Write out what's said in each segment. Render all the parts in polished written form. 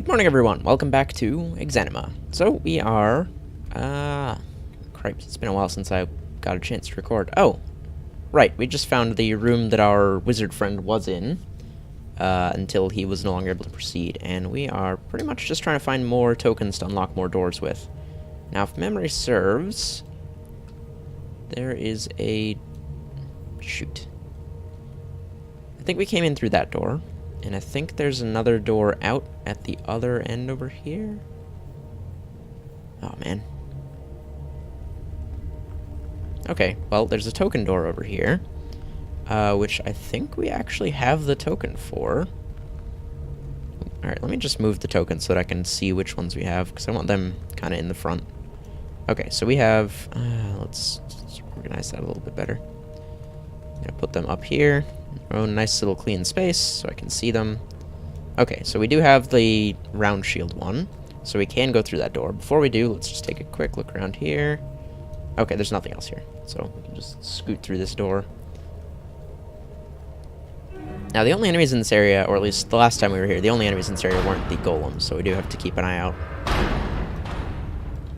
Good morning, everyone. Welcome back to Exanima. So, we are... Cripes, it's been a while since I got a chance to record. Oh, right, we just found the room that our wizard friend was in, until he was no longer able to proceed, and we are pretty much just trying to find more tokens to unlock more doors with. Now, if memory serves, there is a... shoot. I think we came in through that door. And I think there's another door out at the other end over here. Oh, man. Okay, well, there's a token door over here. Which I think we actually have the token for. Alright, let me just move the token so that I can see which ones we have, because I want them kind of in the front. Okay, so we have... let's organize that a little bit better. I'm going to put them up here. Oh, nice little clean space, so I can see them. Okay, so we do have the round shield one, so we can go through that door. Before we do, let's just take a quick look around here. Okay, there's nothing else here, so we can just scoot through this door. Now, the only enemies in this area, or at least the last time we were here, the only enemies in this area weren't the golems, so we do have to keep an eye out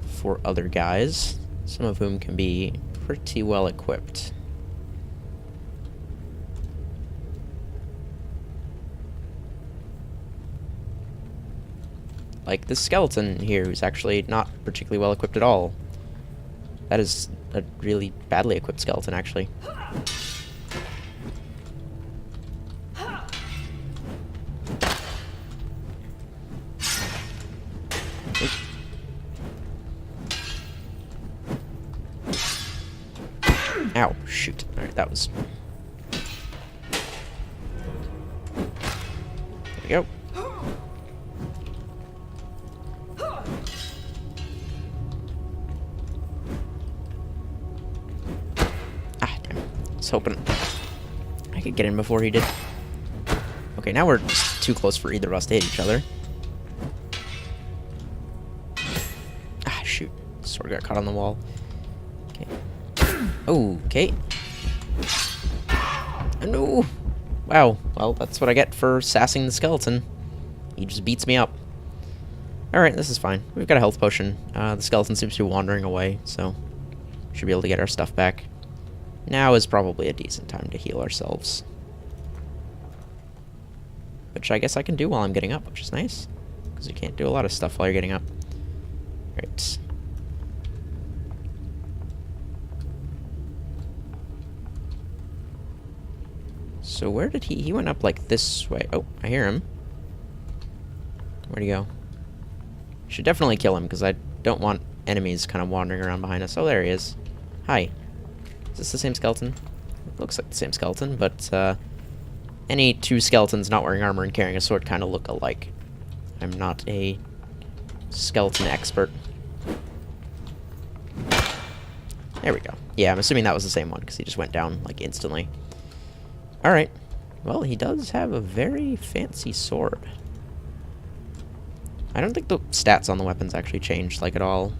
for other guys, some of whom can be pretty well equipped. Like this skeleton here, who's actually not particularly well equipped at all. That is a really badly equipped skeleton, actually. Oop. Ow, shoot. Alright, that was... There we go. I was hoping I could get in before he did. Okay, now we're just too close for either of us to hit each other. Ah, shoot. Sword got caught on the wall. Okay. Okay. Oh, no! Wow. Well, that's what I get for sassing the skeleton. He just beats me up. Alright, this is fine. We've got a health potion. The skeleton seems to be wandering away, so should be able to get our stuff back. Now is probably a decent time to heal ourselves. Which I guess I can do while I'm getting up, which is nice. Because you can't do a lot of stuff while you're getting up. Right. So where did he... He went up like this way. Oh, I hear him. Where'd he go? Should definitely kill him, because I don't want enemies kind of wandering around behind us. Oh, there he is. Hi. Is this the same skeleton? It looks like the same skeleton, but any two skeletons not wearing armor and carrying a sword kind of look alike. I'm not a skeleton expert. There we go. Yeah, I'm assuming that was the same one, because he just went down, like, instantly. Alright. Well, he does have a very fancy sword. I don't think the stats on the weapons actually change, like, at all,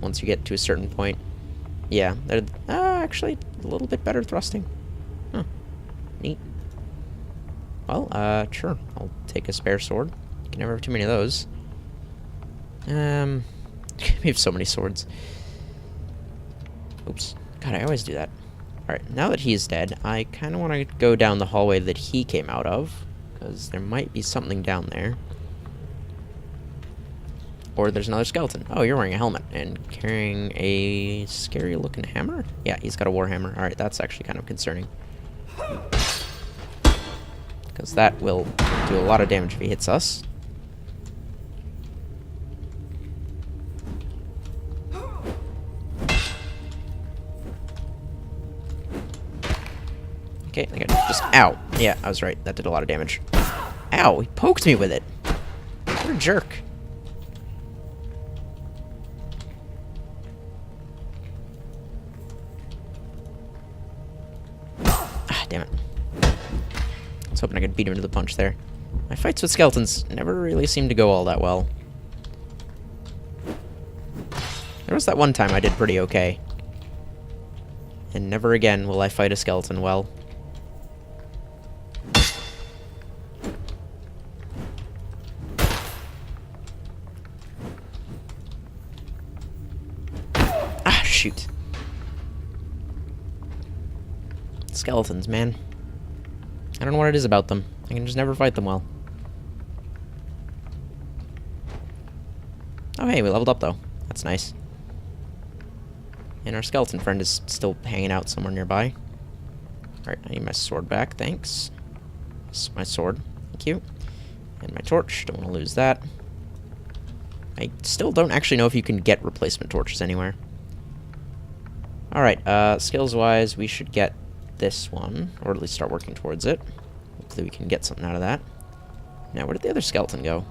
once you get to a certain point. Yeah, they're actually a little bit better thrusting. Huh. Neat. Well, sure. I'll take a spare sword. You can never have too many of those. We have so many swords. Oops. God, I always do that. Alright, now that he's dead, I kind of want to go down the hallway that he came out of, because there might be something down there. Or there's another skeleton. Oh, you're wearing a helmet and carrying a scary-looking hammer? Yeah, he's got a war hammer. Alright, that's actually kind of concerning. Because that will do a lot of damage if he hits us. Okay, I think I just... Ow! Yeah, I was right. That did a lot of damage. Ow! He poked me with it! What a jerk. Damn it. I was hoping I could beat him to the punch there. My fights with skeletons never really seem to go all that well. There was that one time I did pretty okay. And never again will I fight a skeleton well. shoot. Skeletons, man. I don't know what it is about them. I can just never fight them well. Oh, hey, we leveled up, though. That's nice. And our skeleton friend is still hanging out somewhere nearby. Alright, I need my sword back, thanks. This is my sword. Thank you. And my torch. Don't want to lose that. I still don't actually know if you can get replacement torches anywhere. Alright, skills-wise, we should get this one, or at least start working towards it. Hopefully we can get something out of that. Now, where did the other skeleton go?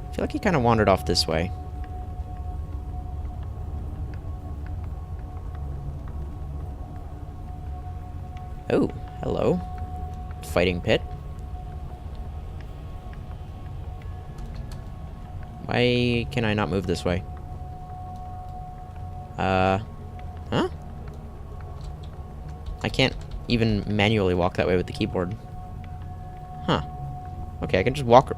I feel like he kind of wandered off this way. Oh, hello. Fighting pit. Why can I not move this way? Huh? I can't even manually walk that way with the keyboard. Huh. Okay, I can just walk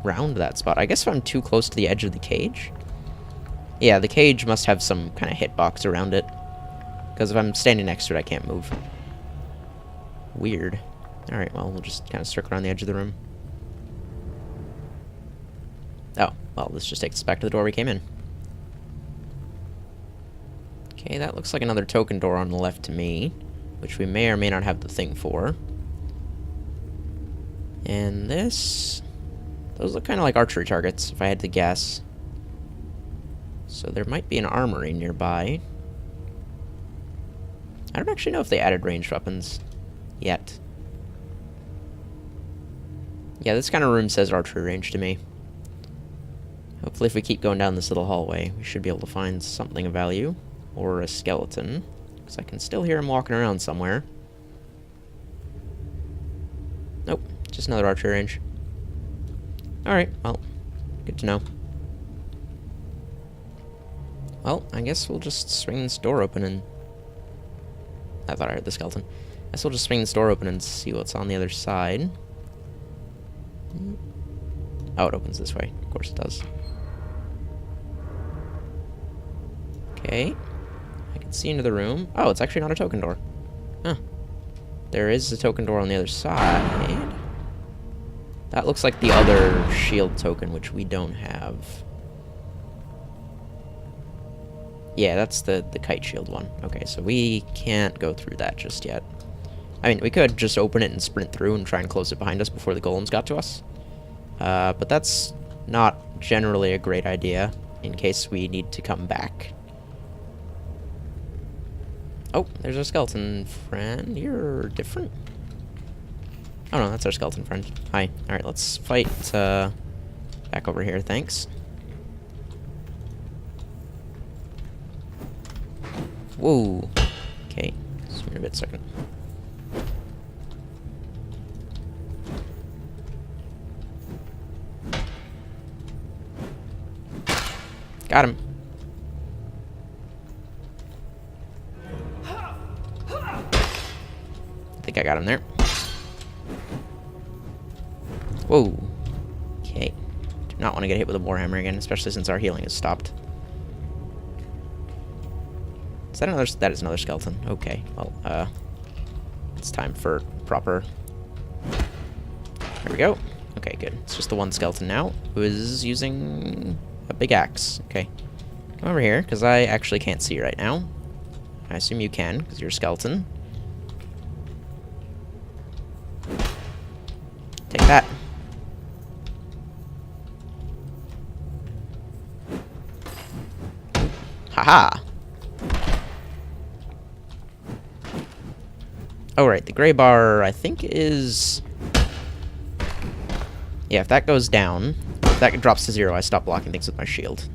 around that spot. I guess if I'm too close to the edge of the cage? Yeah, the cage must have some kind of hitbox around it. Because if I'm standing next to it, I can't move. Weird. Alright, well, we'll just kind of circle around the edge of the room. Oh, well, this just takes us back to the door we came in. Okay, that looks like another token door on the left to me, which we may or may not have the thing for. And this... those look kind of like archery targets, if I had to guess. So there might be an armory nearby. I don't actually know if they added ranged weapons yet. Yeah, this kind of room says archery range to me. Hopefully if we keep going down this little hallway, we should be able to find something of value. Or a skeleton. Because I can still hear him walking around somewhere. Nope, just another archery range. Alright, well, good to know. Well, I guess we'll just swing this door open and... I thought I heard the skeleton. I guess we'll just swing this door open and see what's on the other side. Oh, it opens this way. Of course it does. Okay. I can see into the room. Oh, it's actually not a token door. Huh. There is a token door on the other side. That looks like the other shield token, which we don't have. Yeah, that's the kite shield one. Okay, so we can't go through that just yet. I mean, we could just open it and sprint through and try and close it behind us before the golems got to us. But that's not generally a great idea in case we need to come back. Oh, there's our skeleton friend. You're different. Oh no, that's our skeleton friend. Hi. Alright, let's fight back over here, thanks. Whoa. Okay, swing a bit second. Got him. I think I got him there. Whoa. Okay. Do not want to get hit with a warhammer again, especially since our healing is stopped. Is that another? That is another skeleton. Okay. Well, it's time for proper. There we go. Okay, good. It's just the one skeleton now who is using a big axe. Okay. Come over here, because I actually can't see right now. I assume you can, because you're a skeleton. Take that. Haha! Oh, right. The gray bar, I think, is... yeah, if that goes down, if that drops to 0, I stop blocking things with my shield.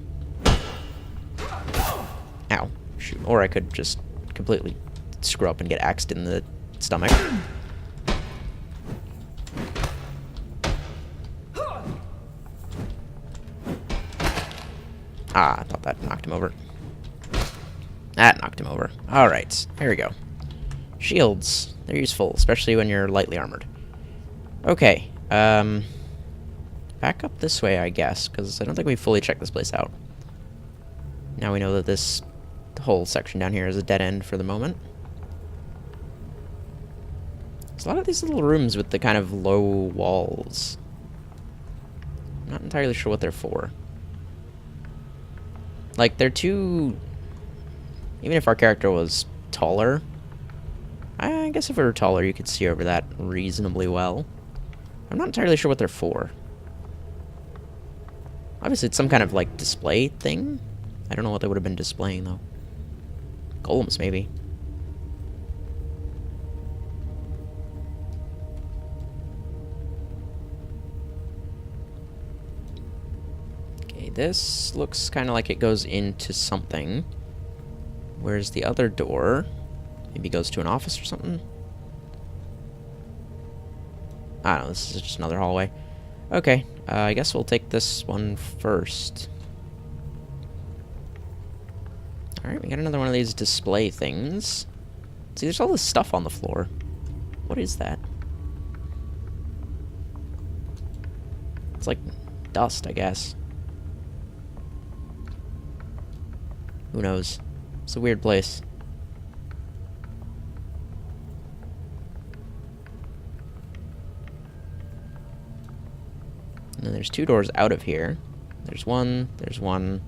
Ow. Shoot. Or I could just completely screw up and get axed in the stomach. Ah, I thought that knocked him over. That knocked him over. Alright, here we go. Shields. They're useful, especially when you're lightly armored. Okay, back up this way, I guess, because I don't think we fully checked this place out. Now we know that this whole section down here is a dead end for the moment. There's a lot of these little rooms with the kind of low walls. I'm not entirely sure what they're for. Like, they're too... Even if our character was taller, I guess if we were taller, you could see over that reasonably well. I'm not entirely sure what they're for. Obviously, it's some kind of, like, display thing. I don't know what they would have been displaying, though. Golems, maybe. Okay, this looks kind of like it goes into something. Where's the other door? Maybe goes to an office or something? I don't know, this is just another hallway. Okay, I guess we'll take this one first. Alright, we got another one of these display things. See, there's all this stuff on the floor. What is that? It's like dust, I guess. Who knows? It's a weird place. And then there's two doors out of here. There's one, and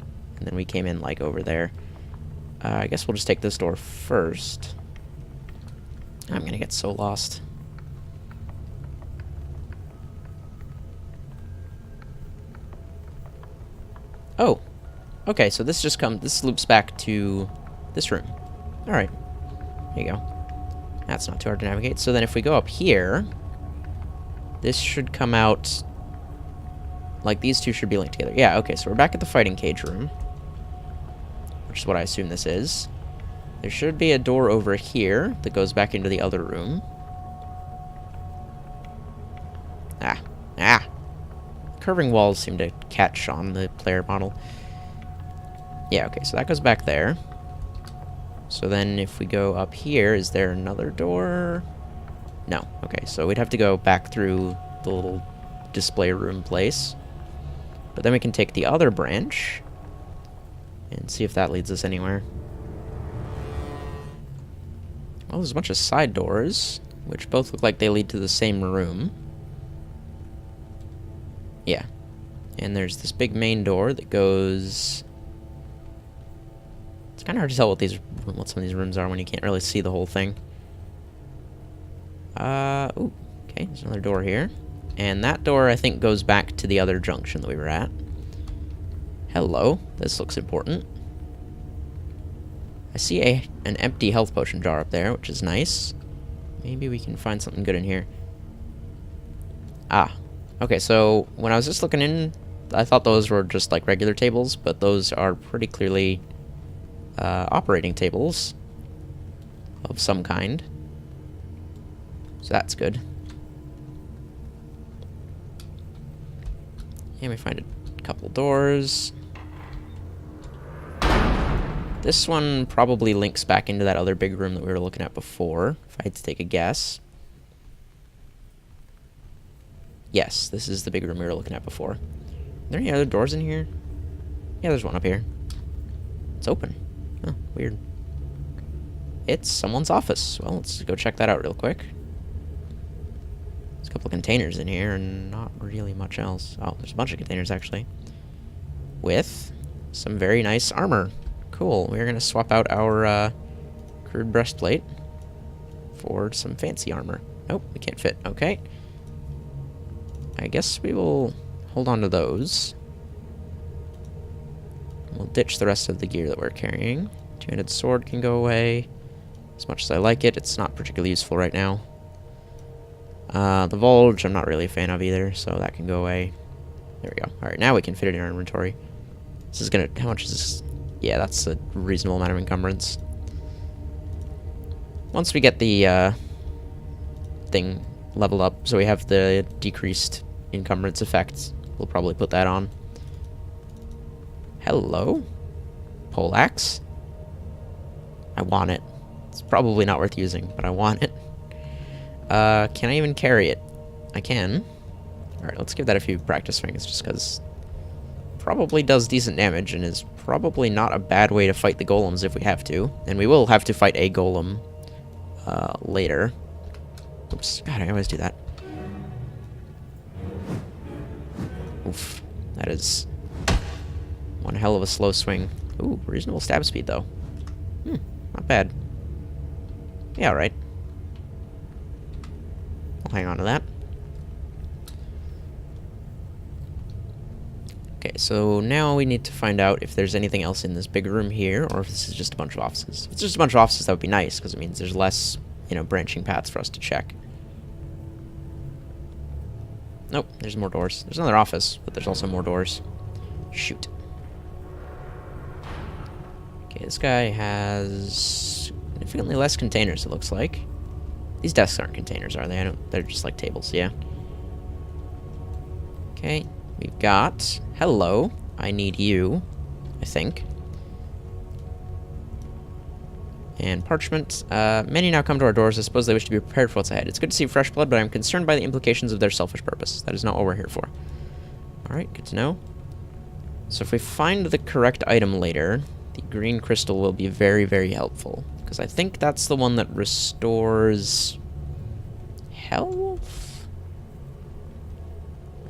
then we came in, like, over there. I guess we'll just take this door first. I'm gonna get so lost. Oh! Okay, so this loops back to this room. Alright. There you go. That's not too hard to navigate. So then if we go up here, this should come out... Like, these two should be linked together. Yeah, okay, so we're back at the fighting cage room. Which is what I assume this is. There should be a door over here that goes back into the other room. Ah! Curving walls seem to catch on the player model. Yeah, okay, so that goes back there. So then if we go up here, is there another door? No. Okay, so we'd have to go back through the little display room place. But then we can take the other branch and see if that leads us anywhere. Well, there's a bunch of side doors, which both look like they lead to the same room. Yeah. And there's this big main door that goes... It's kind of hard to tell what some of these rooms are when you can't really see the whole thing. Ooh, okay, there's another door here. And that door, I think, goes back to the other junction that we were at. Hello, this looks important. I see an empty health potion jar up there, which is nice. Maybe we can find something good in here. Ah, okay, so when I was just looking in, I thought those were just like regular tables, but those are pretty clearly operating tables of some kind. So that's good. And we find a couple doors. This one probably links back into that other big room that we were looking at before, if I had to take a guess. Yes, this is the big room we were looking at before. Are there any other doors in here? Yeah, there's one up here. It's open. Oh, weird. It's someone's office. Well, let's go check that out real quick. There's a couple of containers in here and not really much else. Oh, there's a bunch of containers, actually. With some very nice armor. Cool. We're going to swap out our crude breastplate for some fancy armor. Nope, we can't fit. Okay. I guess we will hold on to those. We'll ditch the rest of the gear that we're carrying. Two-handed sword can go away. As much as I like it, it's not particularly useful right now. The Vulge I'm not really a fan of either, so that can go away. There we go. Alright, now we can fit it in our inventory. This is gonna... How much is this? Yeah, that's a reasonable amount of encumbrance. Once we get the thing leveled up, so we have the decreased encumbrance effect, we'll probably put that on. Hello? Poleaxe? I want it. It's probably not worth using, but I want it. Can I even carry it? I can. Alright, let's give that a few practice swings, just because probably does decent damage and is probably not a bad way to fight the golems if we have to. And we will have to fight a golem later. Oops, God, I always do that. Oof, that is one hell of a slow swing. Ooh, reasonable stab speed, though. Not bad. Yeah, alright. I'll hang on to that. Okay, so now we need to find out if there's anything else in this big room here, or if this is just a bunch of offices. If it's just a bunch of offices, that would be nice, because it means there's less, you know, branching paths for us to check. Nope, there's more doors. There's another office, but there's also more doors. Shoot. Okay, this guy has significantly less containers, it looks like. These desks aren't containers, are they? I don't, they're just like tables, yeah. Okay, we've got... Hello, I need you, I think. And parchment. Many now come to our doors. I suppose they wish to be prepared for what's ahead. It's good to see fresh blood, but I'm concerned by the implications of their selfish purpose. That is not what we're here for. Alright, good to know. So if we find the correct item later, the green crystal will be very, very helpful. Because I think that's the one that restores... health?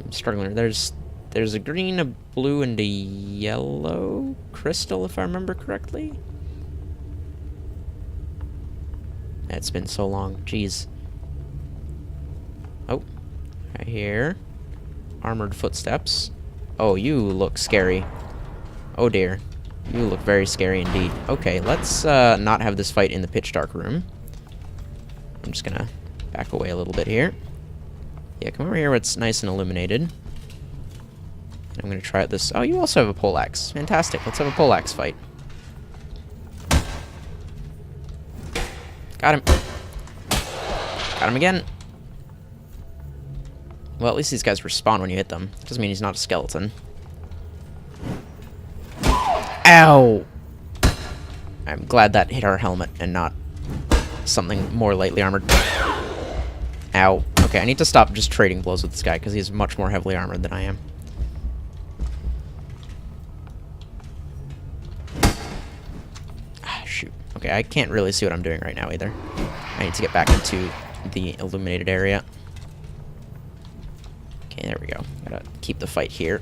I'm struggling. There's a green, a blue, and a yellow crystal, if I remember correctly. It's been so long. Jeez. Oh. Right here. Armored footsteps. Oh, you look scary. Oh dear. You look very scary indeed. Okay, let's not have this fight in the pitch dark room. I'm just gonna back away a little bit here. Yeah, come over here where it's nice and illuminated. I'm gonna try out this. Oh, you also have a poleaxe. Fantastic. Let's have a poleaxe fight. Got him. Got him again. Well, at least these guys respawn when you hit them. Doesn't mean he's not a skeleton. Ow! I'm glad that hit our helmet and not something more lightly armored. Ow. Okay, I need to stop just trading blows with this guy because he's much more heavily armored than I am. Shoot. Okay, I can't really see what I'm doing right now either. I need to get back into the illuminated area. Okay, there we go. Gotta keep the fight here.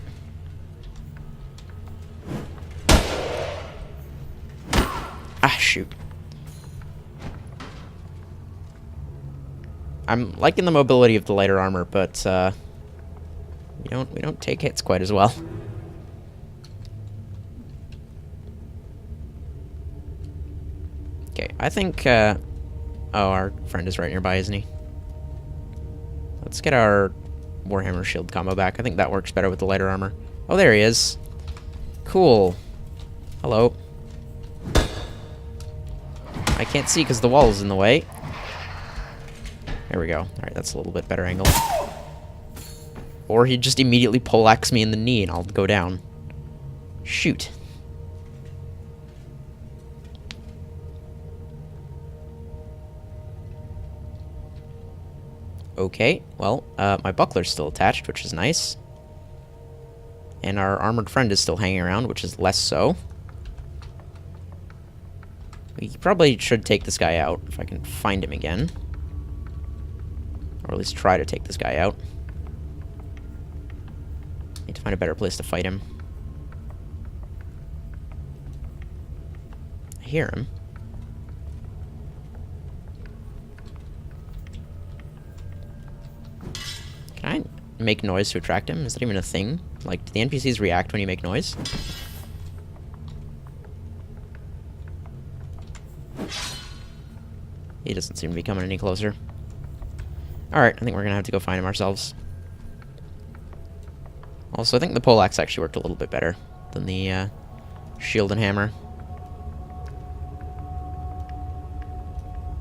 Ah, shoot. I'm liking the mobility of the lighter armor, but we don't take hits quite as well. Okay, I think oh, our friend is right nearby, isn't he? Let's get our Warhammer shield combo back. I think that works better with the lighter armor. Oh, there he is. Cool. Hello. I can't see because the wall is in the way. There we go. Alright, that's a little bit better angle. Or he'd just immediately poleaxe me in the knee and I'll go down. Shoot. Okay, well, my buckler's still attached, which is nice. And our armored friend is still hanging around, which is less so. We probably should take this guy out, if I can find him again. Or at least try to take this guy out. Need to find a better place to fight him. I hear him. Can I make noise to attract him? Is that even a thing? Like, do the NPCs react when you make noise? He doesn't seem to be coming any closer. Alright, I think we're gonna have to go find him ourselves. Also, I think the poleaxe actually worked a little bit better than the shield and hammer.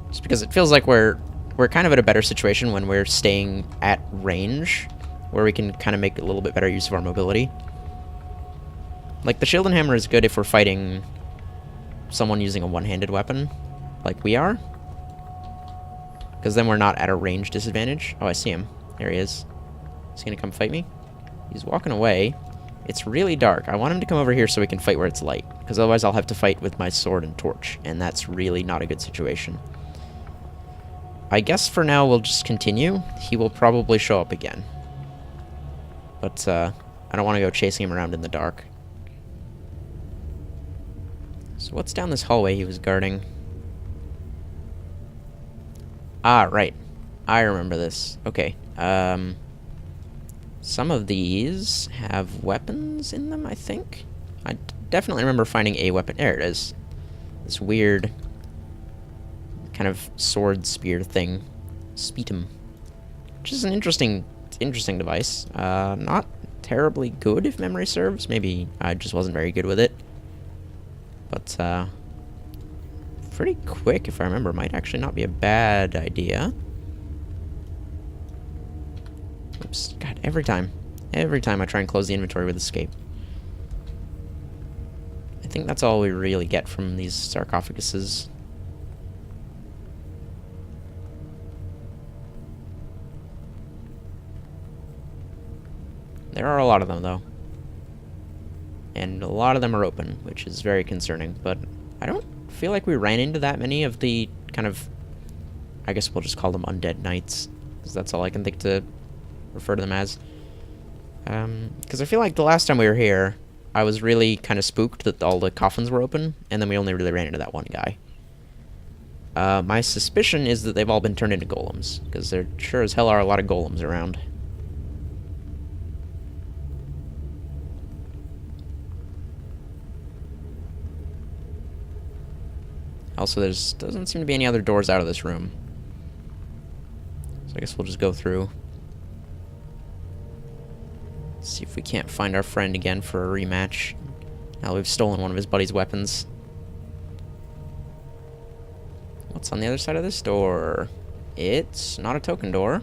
Just because it feels like we're kind of at a better situation when we're staying at range, where we can kind of make a little bit better use of our mobility. Like, the shield and hammer is good if we're fighting someone using a one-handed weapon, like we are. Because then we're not at a range disadvantage. Oh, I see him. There he is. Is he gonna come fight me? He's walking away. It's really dark. I want him to come over here so we can fight where it's light, because otherwise I'll have to fight with my sword and torch, and that's really not a good situation. I guess for now we'll just continue. He will probably show up again. But, I don't want to go chasing him around in the dark. So what's down this hallway he was guarding? Ah, right. I remember this. Okay. Some of these have weapons in them, I think? I definitely remember finding a weapon. There it is. This weird kind of sword spear thing. Spetum. Which is an interesting device. Not terribly good, if memory serves. Maybe I just wasn't very good with it. But, pretty quick, if I remember. Might actually not be a bad idea. Oops. God, every time I try and close the inventory with escape. I think that's all we really get from these sarcophaguses. There are a lot of them, though. And a lot of them are open, which is very concerning, but I don't feel like we ran into that many of the kind of... I guess we'll just call them undead knights, because that's all I can think to refer to them as. Because I feel like the last time we were here, I was really kind of spooked that all the coffins were open, and then we only really ran into that one guy. My suspicion is that they've all been turned into golems, because there sure as hell are a lot of golems around. Also, doesn't seem to be any other doors out of this room. So I guess we'll just go through. See if we can't find our friend again for a rematch. Now we've stolen one of his buddy's weapons. What's on the other side of this door? It's not a token door.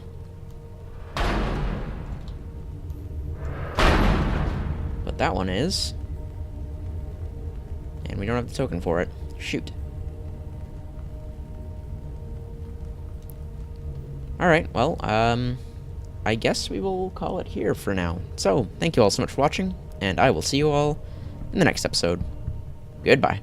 But that one is. And we don't have the token for it. Shoot. Alright, well, I guess we will call it here for now. So, thank you all so much for watching, and I will see you all in the next episode. Goodbye.